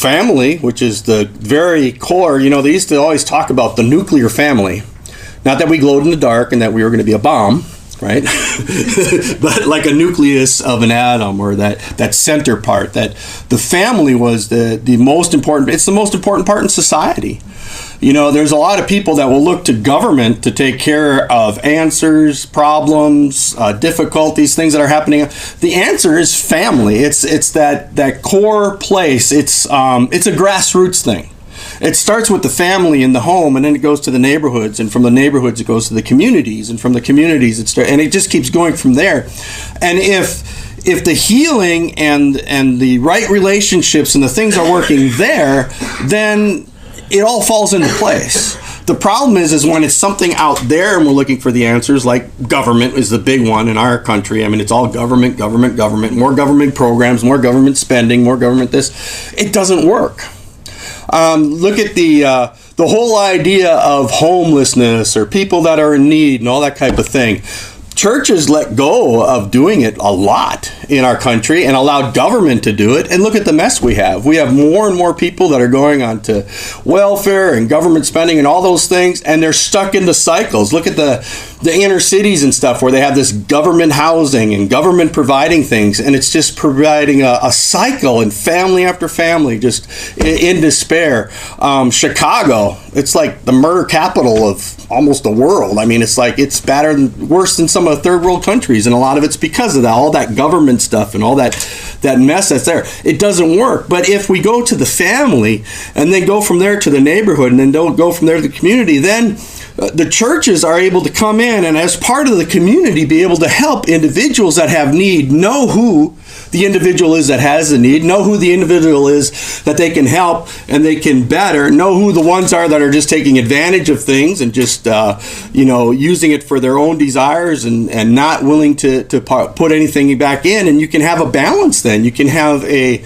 family, which is the very core. They used to always talk about the nuclear family. Not that we glowed in the dark and that we were going to be a bomb, right? But like a nucleus of an atom, or that center part, that the family was the most important. It's the most important part in society. There's a lot of people that will look to government to take care of answers, problems, difficulties, things that are happening. The answer is family. It's that core place. It's a grassroots thing. It starts with the family in the home, and then it goes to the neighborhoods, and from the neighborhoods it goes to the communities, and from the communities and it just keeps going from there. And if the healing and the right relationships and the things are working there, then it all falls into place. The problem is when it's something out there and we're looking for the answers, like government is the big one in our country. I mean, it's all government, more government programs, more government spending, more government this. It doesn't work. Look at the whole idea of homelessness or people that are in need and all that type of thing. Churches let go of doing it a lot in our country and allowed government to do it. And look at the mess we have. We have more and more people that are going on to welfare and government spending and all those things, and they're stuck into cycles. Look at the inner cities and stuff where they have this government housing and government providing things, and it's just providing a cycle, and family after family just in despair. Chicago, it's like the murder capital of almost the world. I mean, it's worse than some of the third world countries, and a lot of it's because of that, all that government stuff and all that mess that's there. It doesn't work. But if we go to the family and then go from there to the neighborhood and then don't go from there to the community, then the churches are able to come in and as part of the community be able to help individuals that have need, know who the individual is that has the need, know who the individual is that they can help and they can better, know who the ones are that are just taking advantage of things and just using it for their own desires and not willing to put anything back in. And you can have a balance then. You can have a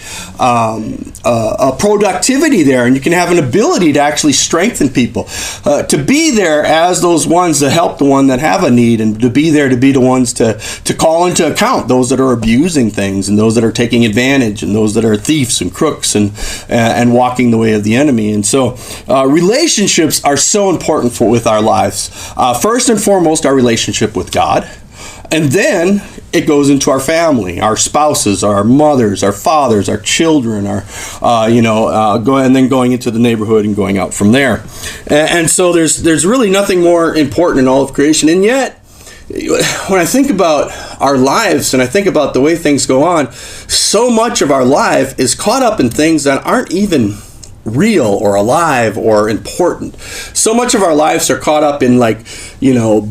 productivity there, and you can have an ability to actually strengthen people, to be there as those ones that help the one that have a need, and to be there to be the ones to call into account those that are abusing things and those that are taking advantage and those that are thieves and crooks and walking the way of the enemy. And so relationships are so important with our lives. First and foremost, our relationship with God. And then it goes into our family, our spouses, our mothers, our fathers, our children, and then going into the neighborhood and going out from there. And so there's really nothing more important in all of creation. And yet, when I think about our lives and I think about the way things go on, so much of our life is caught up in things that aren't even real or alive or important. So much of our lives are caught up in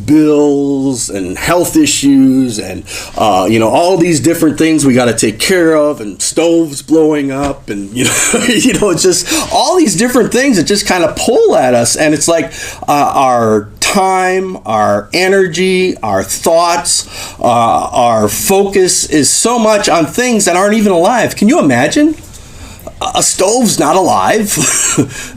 bills and health issues and all these different things we got to take care of, and stoves blowing up, and it's just all these different things that just kind of pull at us. And it's like our time, our energy, our thoughts, our focus is so much on things that aren't even alive. Can you imagine? A stove's not alive,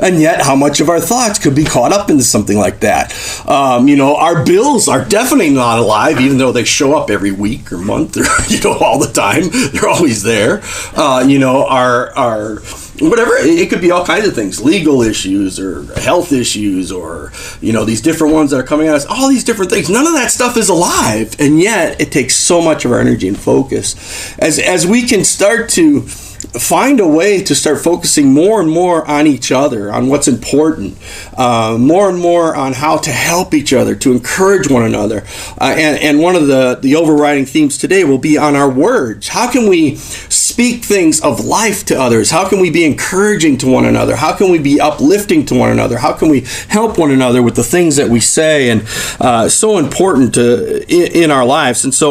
and yet how much of our thoughts could be caught up into something like that? Our bills are definitely not alive, even though they show up every week or month or all the time. They're always there. Our whatever, it could be all kinds of things, legal issues or health issues or these different ones that are coming at us, all these different things. None of that stuff is alive, and yet it takes so much of our energy and focus. As we can start to find a way to start focusing more and more on each other, on what's important, more and more on how to help each other, to encourage one another. And one of the overriding themes today will be on our words. How can we speak things of life to others? How can we be encouraging to one another? How can we be uplifting to one another? How can we help one another with the things that we say? And so important in our lives. And so